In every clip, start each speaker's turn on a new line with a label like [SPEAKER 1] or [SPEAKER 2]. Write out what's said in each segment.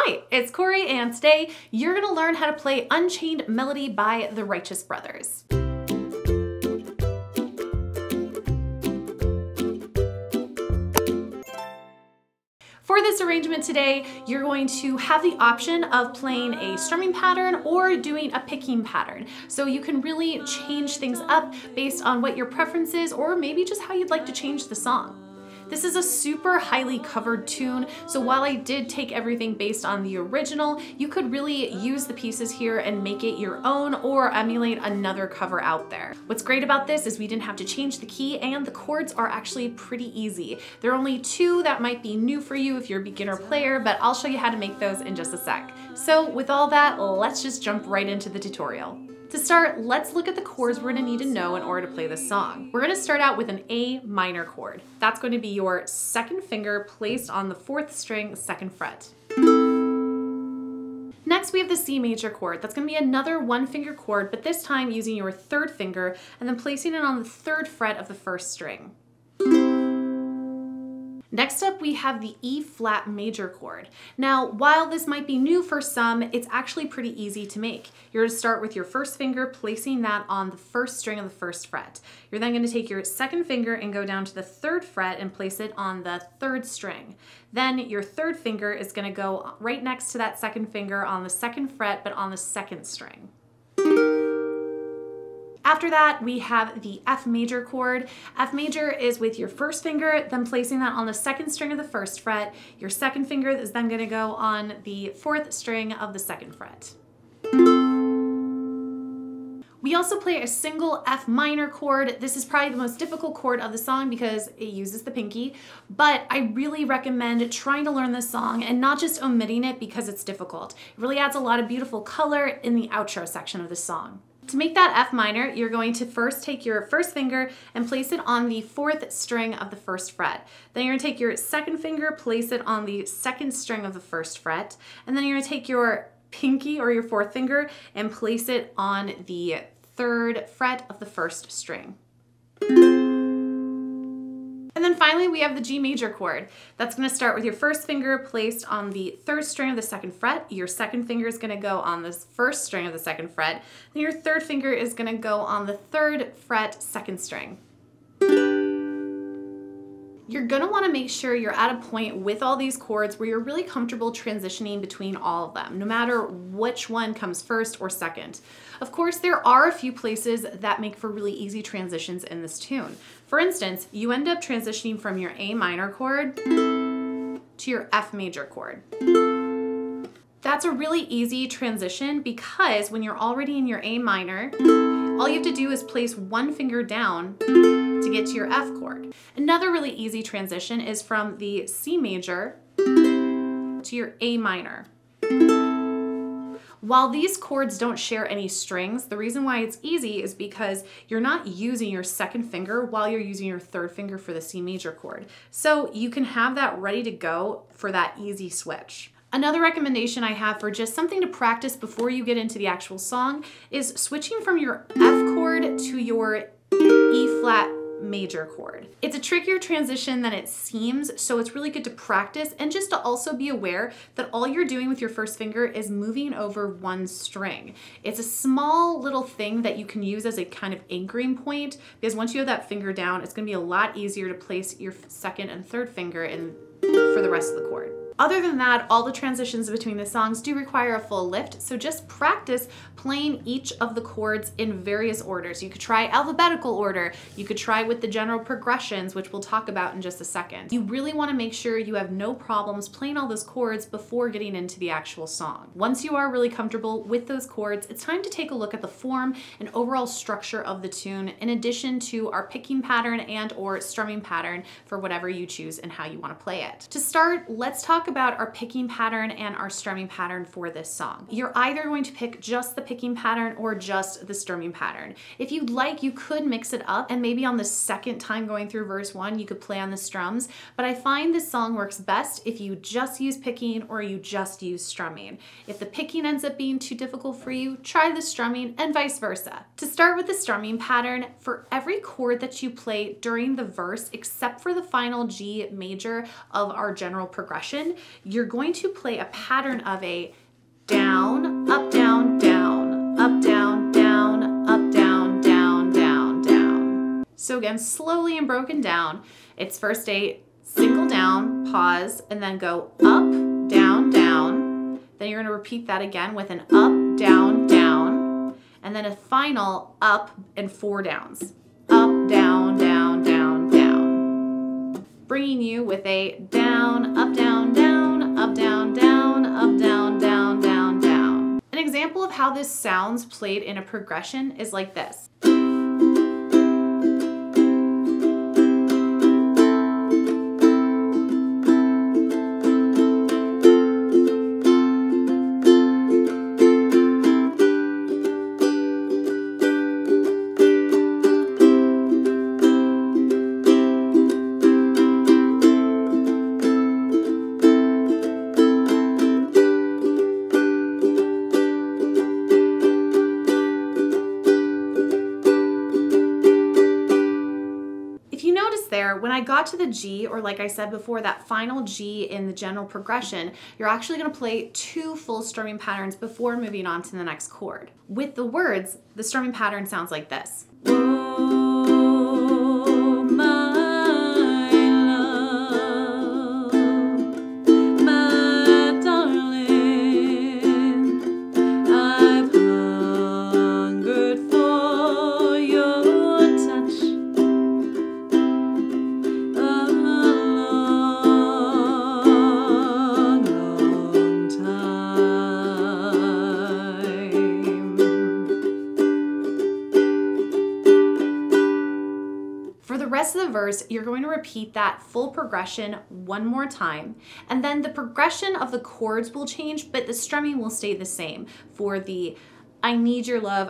[SPEAKER 1] Hi, it's Corey, and today you're gonna learn how to play Unchained Melody by the Righteous Brothers. For this arrangement today, you're going to have the option of playing a strumming pattern or doing a picking pattern. So you can really change things up based on what your preference is, or maybe just how you'd like to change the song. This is a super highly covered tune, so while I did take everything based on the original, you could really use the pieces here and make it your own or emulate another cover out there. What's great about this is we didn't have to change the key, and the chords are actually pretty easy. There are only two that might be new for you if you're a beginner player, but I'll show you how to make those in just a sec. So with all that, let's just jump right into the tutorial. To start, let's look at the chords we're gonna need to know in order to play this song. We're gonna start out with an A minor chord. That's going to be your second finger placed on the 4th string, 2nd fret. Next, we have the C major chord. That's gonna be another 1-finger chord, but this time using your 3rd finger and then placing it on the 3rd fret of the 1st string. Next up, we have the E flat major chord. Now, while this might be new for some, it's actually pretty easy to make. You're gonna start with your 1st finger, placing that on the 1st string of the 1st fret. You're then gonna take your 2nd finger and go down to the 3rd fret and place it on the 3rd string. Then your 3rd finger is gonna go right next to that 2nd finger on the 2nd fret, but on the 2nd string. After that, we have the F major chord. F major is with your 1st finger, then placing that on the 2nd string of the 1st fret. Your 2nd finger is then gonna go on the 4th string of the 2nd fret. We also play a single F minor chord. This is probably the most difficult chord of the song because it uses the pinky, but I really recommend trying to learn this song and not just omitting it because it's difficult. It really adds a lot of beautiful color in the outro section of the song. To make that F minor, you're going to first take your 1st finger and place it on the 4th string of the 1st fret. Then you're gonna take your 2nd finger, place it on the 2nd string of the 1st fret. And then you're gonna take your pinky or your 4th finger and place it on the 3rd fret of the 1st string. And then finally, we have the G major chord. That's gonna start with your 1st finger placed on the 3rd string of the 2nd fret. Your 2nd finger is gonna go on the 1st string of the 2nd fret. Then your 3rd finger is gonna go on the 3rd fret, 2nd string. You're gonna wanna make sure you're at a point with all these chords where you're really comfortable transitioning between all of them, no matter which one comes 1st or 2nd. Of course, there are a few places that make for really easy transitions in this tune. For instance, you end up transitioning from your A minor chord to your F major chord. That's a really easy transition because when you're already in your A minor, all you have to do is place 1 finger down to get to your F chord. Another really easy transition is from the C major to your A minor. While these chords don't share any strings, the reason why it's easy is because you're not using your 2nd finger while you're using your 3rd finger for the C major chord. So you can have that ready to go for that easy switch. Another recommendation I have for just something to practice before you get into the actual song is switching from your F chord to your E flat major chord. It's a trickier transition than it seems, so it's really good to practice and just to also be aware that all you're doing with your 1st finger is moving over 1 string. It's a small little thing that you can use as a kind of anchoring point because once you have that finger down, it's gonna be a lot easier to place your 2nd and 3rd finger in for the rest of the chord. Other than that, all the transitions between the songs do require a full lift, so just practice playing each of the chords in various orders. You could try alphabetical order, you could try with the general progressions, which we'll talk about in just a second. You really want to make sure you have no problems playing all those chords before getting into the actual song. Once you are really comfortable with those chords, it's time to take a look at the form and overall structure of the tune, in addition to our picking pattern and or strumming pattern for whatever you choose and how you want to play it. To start, let's talk about our picking pattern and our strumming pattern for this song. You're either going to pick just the picking pattern or just the strumming pattern. If you'd like, you could mix it up and maybe on the 2nd time going through verse 1, you could play on the strums, but I find this song works best if you just use picking or you just use strumming. If the picking ends up being too difficult for you, try the strumming and vice versa. To start with the strumming pattern, for every chord that you play during the verse, except for the final G major of our general progression, progression, you're going to play a pattern of a down, up, down, down, up, down, down, up, down, down, down, down. So again, slowly and broken down. It's first a single down, pause, and then go up, down, down. Then you're going to repeat that again with an up, down, down, and then a final up and 4 downs. Up, down, down, down, down. Bringing you with a down, up, down, down, up, down, down, up, down, down, down, down. An example of how this sounds played in a progression is like this. When I got to the G, or like I said before, that final G in the general progression, you're actually going to play 2 full strumming patterns before moving on to the next chord. With the words, the strumming pattern sounds like this. Oh, my love, my darling, I've hungered for your touch. For the rest of the verse, you're going to repeat that full progression one more time, and then the progression of the chords will change, but the strumming will stay the same. For the I need your love,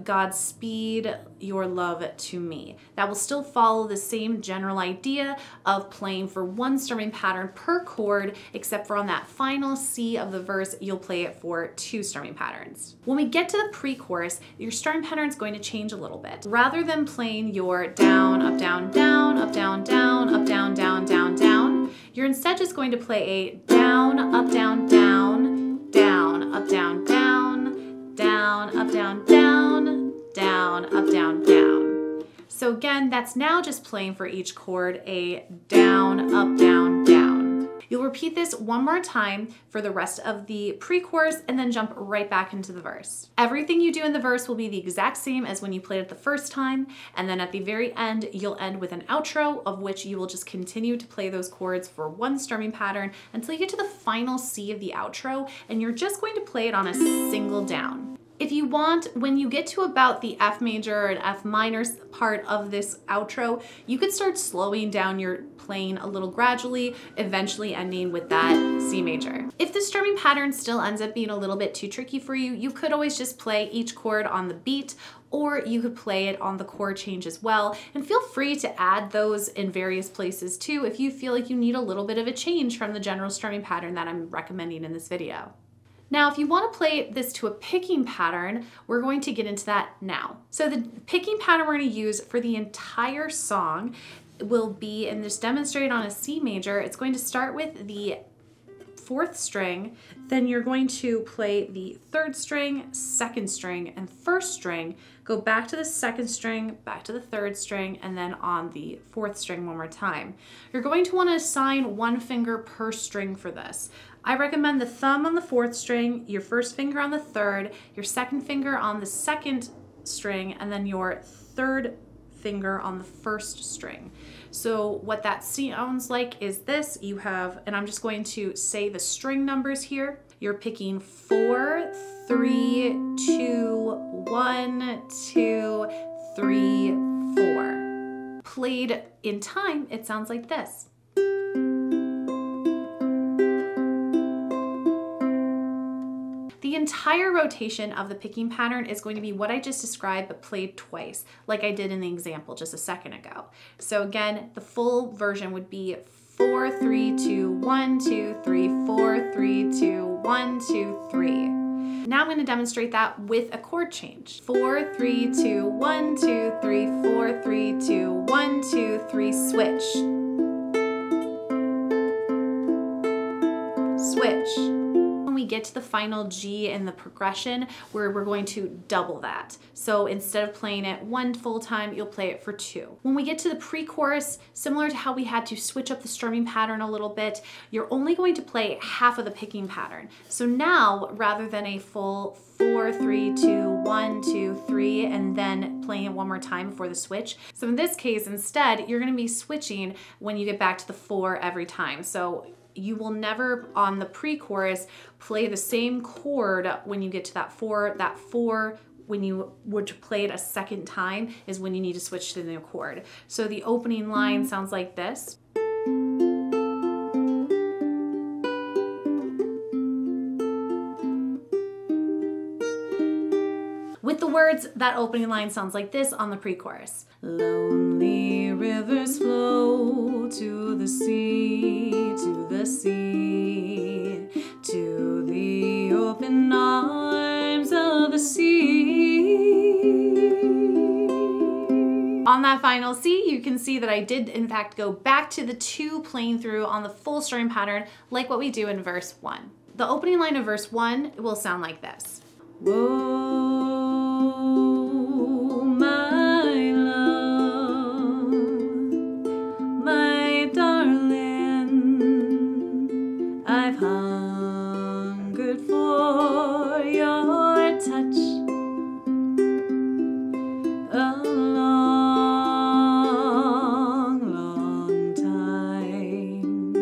[SPEAKER 1] Godspeed your love to me. That will still follow the same general idea of playing for 1 strumming pattern per chord, except for on that final C of the verse, you'll play it for 2 strumming patterns. When we get to the pre-chorus, your strumming pattern is going to change a little bit. Rather than playing your down, up, down, down, up, down, down, up, down, down, down, down, you're instead just going to play a down, up, down, down, down, up, down, down, down, up, down, down, down, up, down, down. So again, that's now just playing for each chord a down, up, down, down. You'll repeat this one more time for the rest of the pre-chorus and then jump right back into the verse. Everything you do in the verse will be the exact same as when you played it the first time, and then at the very end, you'll end with an outro of which you will just continue to play those chords for 1 strumming pattern until you get to the final C of the outro, and you're just going to play it on a single down. If you want, when you get to about the F major and F minor part of this outro, you could start slowing down your playing a little gradually, eventually ending with that C major. If the strumming pattern still ends up being a little bit too tricky for you, you could always just play each chord on the beat, or you could play it on the chord change as well. And feel free to add those in various places too if you feel like you need a little bit of a change from the general strumming pattern that I'm recommending in this video. Now, if you want to play this to a picking pattern, we're going to get into that now. So the picking pattern we're going to use for the entire song will be, and just demonstrate on a C major, it's going to start with the 4th string, then you're going to play the 3rd string, 2nd string, and 1st string, go back to the 2nd string, back to the 3rd string, and then on the 4th string one more time. You're going to want to assign 1 finger per string for this. I recommend the thumb on the 4th string, your 1st finger on the 3rd, your 2nd finger on the 2nd string, and then your 3rd finger on the 1st string. So what that sounds like is this. You have, and I'm just going to say the string numbers here. You're picking 4, 3, 2, 1, 2, 3, 4. Played in time, it sounds like this. The entire rotation of the picking pattern is going to be what I just described, but played twice, like I did in the example just a second ago. So again, the full version would be 4, 3, 2, 1, 2, 3, 4, 3, 2, 1, 2, 3. Now I'm going to demonstrate that with a chord change. 4, 3, 2, 1, 2, 3, 4, 3, 2, 1, 2, 3, switch. switch. When we get to the final G in the progression, where we're going to double that. So instead of playing it one full time, you'll play it for two. When we get to the pre-chorus, similar to how we had to switch up the strumming pattern a little bit, you're only going to play half of the picking pattern. So now, rather than a full 4, 3, 2, 1, 2, 3, and then playing it one more time before the switch. So in this case, instead, you're gonna be switching when you get back to the 4 every time. So you will never, on the pre-chorus, play the same chord when you get to that 4. That 4, when you were to play it a second time, is when you need to switch to the new chord. So the opening line sounds like this. With the words, that opening line sounds like this on the pre-chorus. Lonely rivers flow to the sea, to the sea, to the open arms of the sea. On that final C, you can see that I did in fact go back to the 2 playing through on the full strumming pattern, like what we do in verse 1. The opening line of verse 1 will sound like this. Whoa, my love, my darling, I've hungered for your touch a long, long time.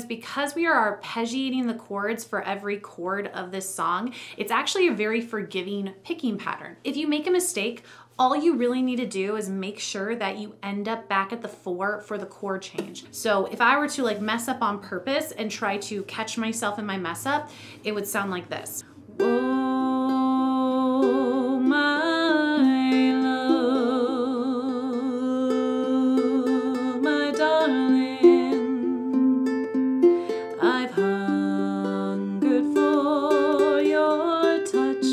[SPEAKER 1] Because we are arpeggiating the chords for every chord of this song, it's actually a very forgiving picking pattern. If you make a mistake, all you really need to do is make sure that you end up back at the 4 for the chord change. So if I were to like mess up on purpose and try to catch myself in my mess up, it would sound like this. Oh, my love, my darling, I've hungered for your touch.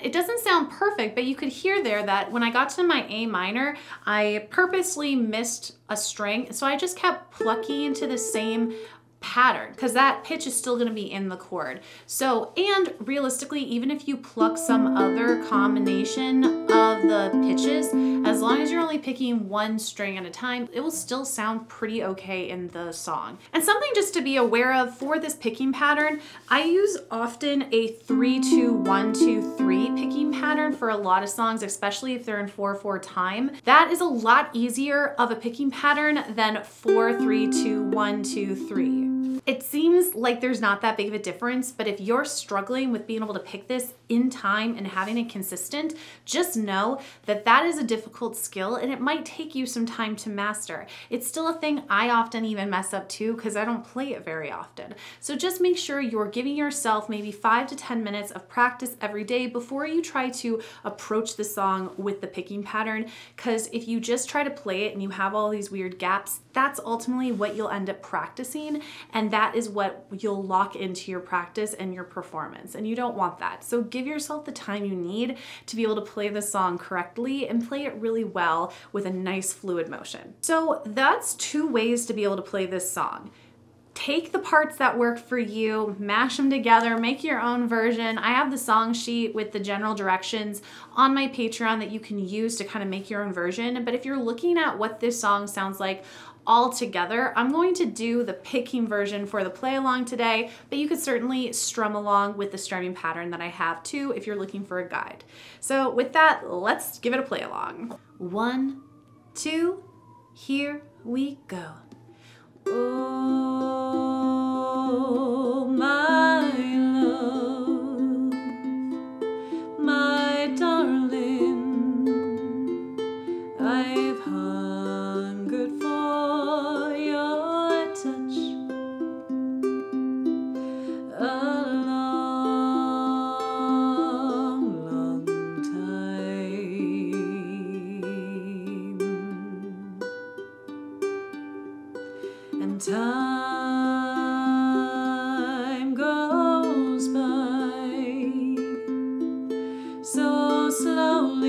[SPEAKER 1] It doesn't sound perfect, but you could hear there that when I got to my A minor, I purposely missed a string. So I just kept plucking into the same pattern because that pitch is still going to be in the chord. So, and realistically, even if you pluck some other combination of the pitches, as long as you're only picking one string at a time, it will still sound pretty okay in the song. And something just to be aware of for this picking pattern, I use often a 3-2-1-2-3 picking pattern for a lot of songs, especially if they're in 4/4 time. That is a lot easier of a picking pattern than 4-3-2-1-2-3. It seems like there's not that big of a difference, but if you're struggling with being able to pick this in time and having it consistent, just know that that is a difficult skill and it might take you some time to master. It's still a thing I often even mess up too because I don't play it very often. So just make sure you're giving yourself maybe 5 to 10 minutes of practice every day before you try to approach the song with the picking pattern, because if you just try to play it and you have all these weird gaps, that's ultimately what you'll end up practicing, and that is what you'll lock into your practice and your performance, and you don't want that. So give yourself the time you need to be able to play the song correctly and play it really well with a nice fluid motion. So that's 2 ways to be able to play this song. Take the parts that work for you, mash them together, make your own version. I have the song sheet with the general directions on my Patreon that you can use to kind of make your own version. But if you're looking at what this song sounds like all together, I'm going to do the picking version for the play along today, but you could certainly strum along with the strumming pattern that I have too if you're looking for a guide. So with that, let's give it a play along. 1, 2, here we go. Oh, my love, my darling, I've hungered for your touch a long, long time. And time goes by so slowly,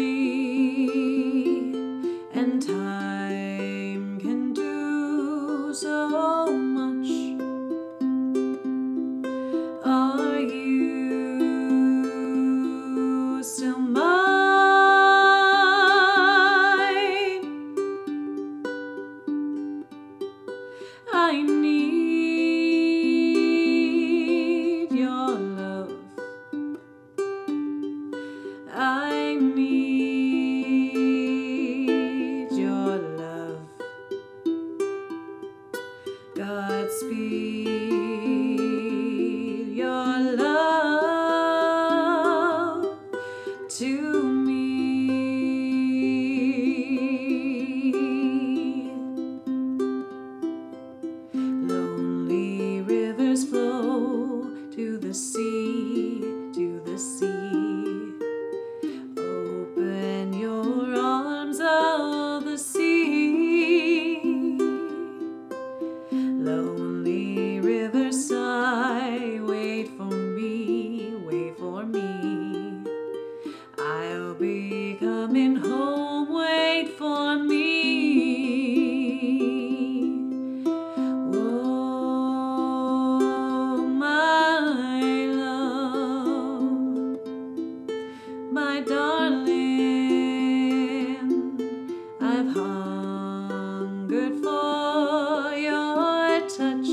[SPEAKER 1] I've hungered for your touch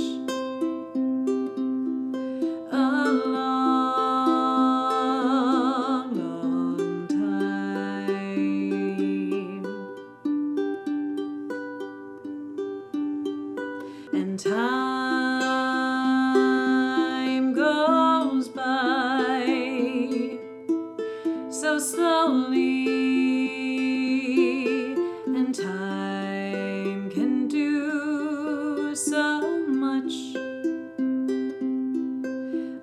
[SPEAKER 1] a long, long time, and time goes by so slowly, and time can do so much.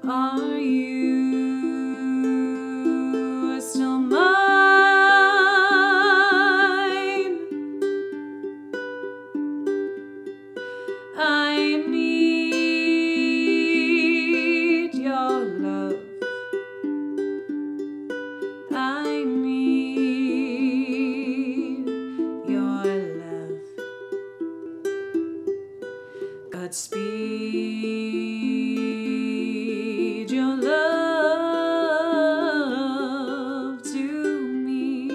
[SPEAKER 1] Are you still mine? I need your love. I need your love. Godspeed your love to me.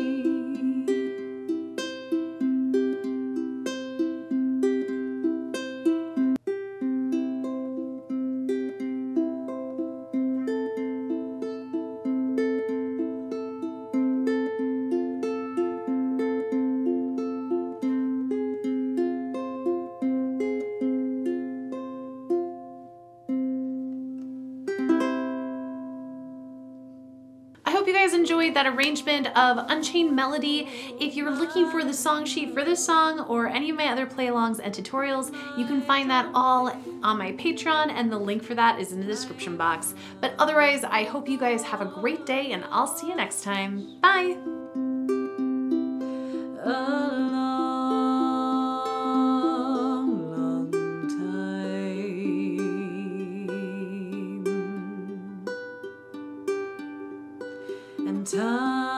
[SPEAKER 1] I hope you guys enjoyed that arrangement of Unchained Melody. If you're looking for the song sheet for this song or any of my other play-alongs and tutorials, you can find that all on my Patreon, and the link for that is in the description box. But otherwise, I hope you guys have a great day, and I'll see you next time. Bye! And time